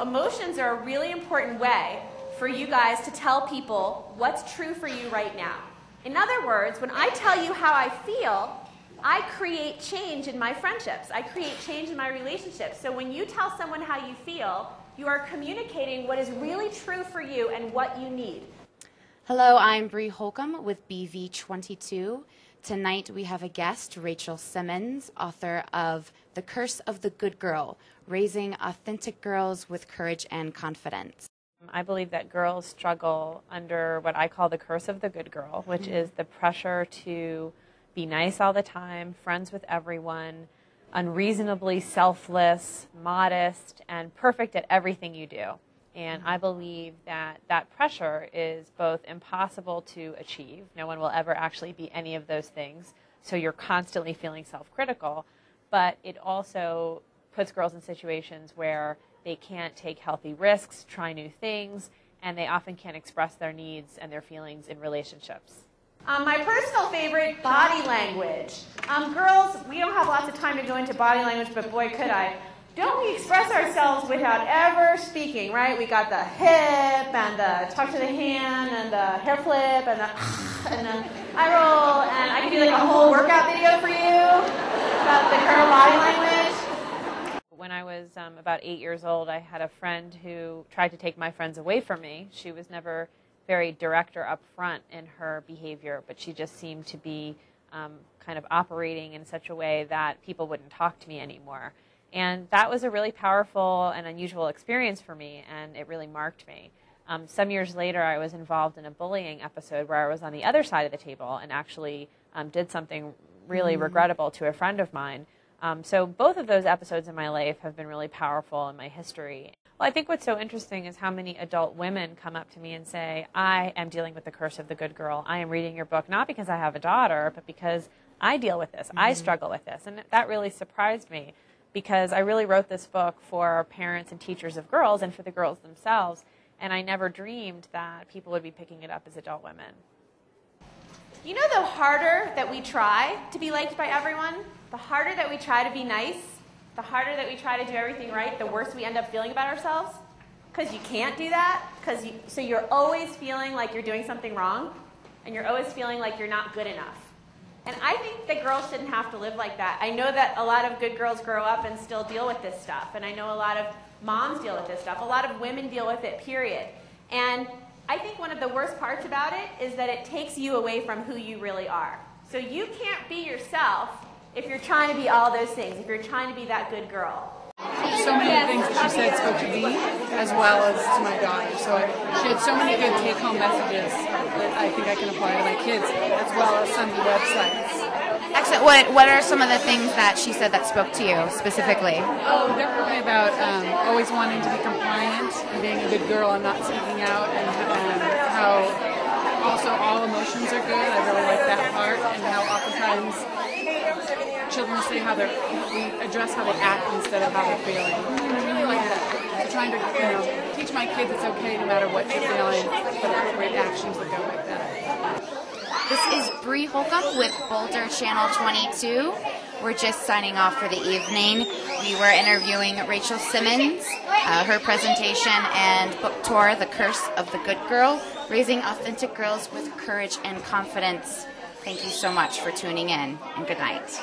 emotions are a really important way for you guys to tell people what's true for you right now. In other words, when I tell you how I feel, I create change in my friendships. I create change in my relationships. So when you tell someone how you feel, you are communicating what is really true for you and what you need. Hello, I'm Bree Holcomb with BV22. Tonight we have a guest, Rachel Simmons, author of The Curse of the Good Girl, Raising Authentic Girls with Courage and Confidence. I believe that girls struggle under what I call the curse of the good girl, which is the pressure to be nice all the time, friends with everyone, unreasonably selfless, modest, and perfect at everything you do. And I believe that that pressure is both impossible to achieve. No one will ever actually be any of those things. So you're constantly feeling self-critical. But it also puts girls in situations where they can't take healthy risks, try new things, and they often can't express their needs and their feelings in relationships. My personal favorite, body language. Girls, we don't have lots of time to go into body language, but boy, could I. Don't we express ourselves without ever speaking, right? We got the hip and the tuck to the hand and the hair flip and the eye roll, and I could do like a whole workout video for you about the girl body language. When I was about 8 years old, I had a friend who tried to take my friends away from me. She was never very direct or upfront in her behavior, but she just seemed to be kind of operating in such a way that people wouldn't talk to me anymore. And that was a really powerful and unusual experience for me, and it really marked me. Some years later, I was involved in a bullying episode where I was on the other side of the table and actually did something really regrettable to a friend of mine. So both of those episodes in my life have been really powerful in my history. Well, I think what's so interesting is how many adult women come up to me and say, I am dealing with the curse of the good girl. I am reading your book, not because I have a daughter, but because I deal with this. I struggle with this. And that really surprised me, because I really wrote this book for parents and teachers of girls and for the girls themselves. And I never dreamed that people would be picking it up as adult women. You know, the harder that we try to be liked by everyone, the harder that we try to be nice, the harder that we try to do everything right, the worse we end up feeling about ourselves. Because you can't do that. So you're always feeling like you're doing something wrong, and you're always feeling like you're not good enough. And I think that girls shouldn't have to live like that. I know that a lot of good girls grow up and still deal with this stuff. And I know a lot of moms deal with this stuff. A lot of women deal with it, period. And I think one of the worst parts about it is that it takes you away from who you really are. So you can't be yourself if you're trying to be all those things, if you're trying to be that good girl. So many things that she said spoke to me as well as to my daughter. So she had so many good take-home messages that I think I can apply to my kids, as well as some of the websites. Excellent. What are some of the things that she said that spoke to you specifically? Oh, definitely about always wanting to be compliant and being a good girl and not speaking out, and how also all emotions are good. I really like that part, and how oftentimes children say we address how they act instead of how they're feeling. I really like that. I'm trying to teach my kids it's okay no matter what you're feeling, but appropriate actions that go with that. This is Bree Holcomb with Boulder Channel 22. We're just signing off for the evening. We were interviewing Rachel Simmons, her presentation and book tour, The Curse of the Good Girl, Raising Authentic Girls with Courage and Confidence. Thank you so much for tuning in, and good night.